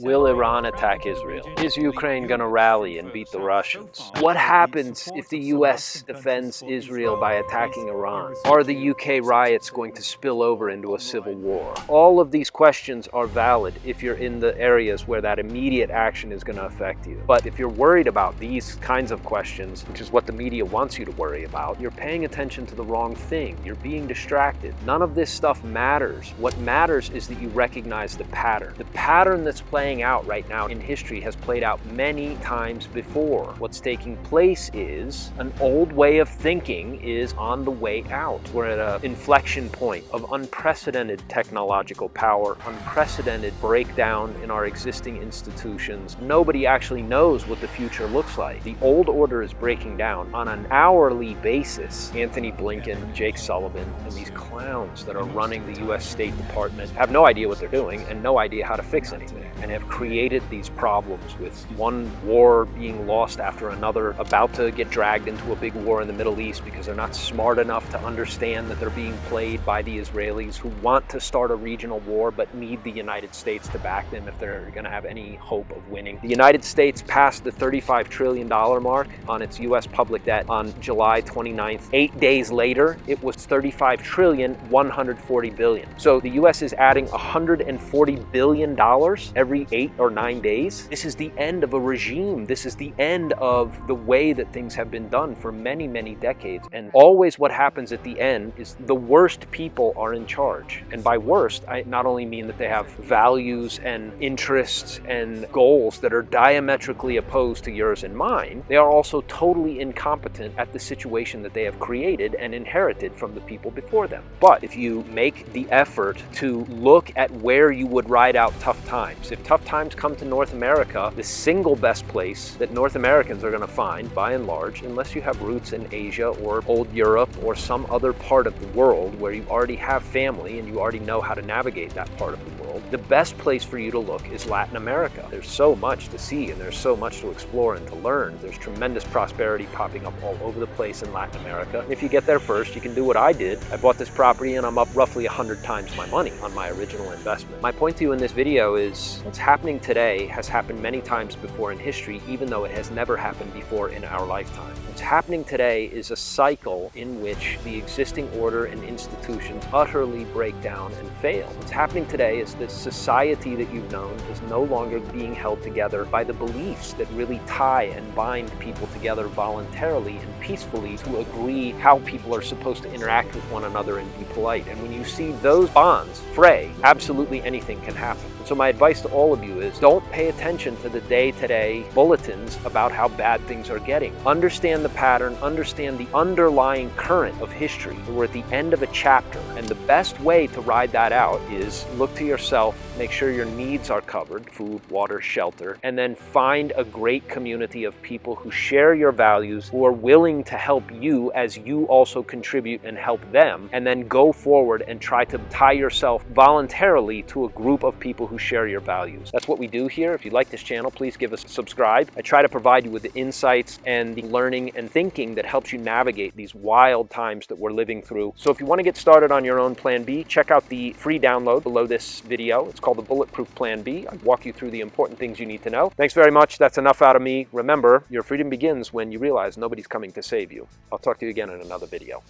Will Iran attack Israel? Is Ukraine going to rally and beat the Russians? What happens if the US defends Israel by attacking Iran? Are the UK riots going to spill over into a civil war? All of these questions are valid if you're in the areas where that immediate action is going to affect you. But if you're worried about these kinds of questions, which is what the media wants you to worry about, you're paying attention to the wrong thing. You're being distracted. None of this stuff matters. What matters is that you recognize the pattern. The pattern that's playing out right now in history has played out many times before. What's taking place is an old way of thinking is on the way out. We're at an inflection point of unprecedented technological power, unprecedented breakdown in our existing institutions. Nobody actually knows what the future looks like. The old order is breaking down on an hourly basis. Anthony Blinken, Jake Sullivan, and these clowns that are running the US State Department have no idea what they're doing and no idea how to fix anything, and have created these problems with one war being lost after another, about to get dragged into a big war in the Middle East because they're not smart enough to understand that they're being played by the Israelis, who want to start a regional war but need the United States to back them if they're going to have any hope of winning. The United States passed the $35 trillion mark on its US public debt on July 29th. 8 days later, it was $35,140 billion. So the US is adding $140 billion every 8 or 9 days. This is the end of a regime. This is the end of the way that things have been done for many, many decades. And always what happens at the end is the worst people are in charge. And by worst, I not only mean that they have values and interests and goals that are diametrically opposed to yours and mine, they are also totally incompetent at the situation that they have created and inherited from the people before them. But if you make the effort to look at where you would ride out tough times, if tough times come to North America, the single best place that North Americans are going to find, by and large, unless you have roots in Asia or old Europe or some other part of the world where you already have family and you already know how to navigate that part of the world, the best place for you to look is Latin America. There's so much to see and there's so much to explore and to learn. There's tremendous prosperity popping up all over the place in Latin America. And if you get there first, you can do what I did. I bought this property and I'm up roughly 100 times my money on my original investment. My point to you in this video is what's happening today has happened many times before in history, even though it has never happened before in our lifetime. What's happening today is a cycle in which the existing order and institutions utterly break down and fail. What's happening today is that society that you've known is no longer being held together by the beliefs that really tie and bind people together voluntarily and peacefully to agree how people are supposed to interact with one another and be polite. And when you see those bonds fray, absolutely anything can happen. So my advice to all of you is don't pay attention to the day-to-day bulletins about how bad things are getting. Understand the pattern, understand the underlying current of history. We're at the end of a chapter, and the best way to ride that out is look to yourself, make sure your needs are covered, food, water, shelter, and then find a great community of people who share your values, who are willing to help you as you also contribute and help them, and then go forward and try to tie yourself voluntarily to a group of people who share your values. That's what we do here. If you like this channel, please give us a subscribe. I try to provide you with the insights and the learning and thinking that helps you navigate these wild times that we're living through. So if you want to get started on your own Plan B, check out the free download below this video. It's called the Bulletproof Plan B. I walk you through the important things you need to know. Thanks very much. That's enough out of me. Remember, your freedom begins when you realize nobody's coming to save you. I'll talk to you again in another video.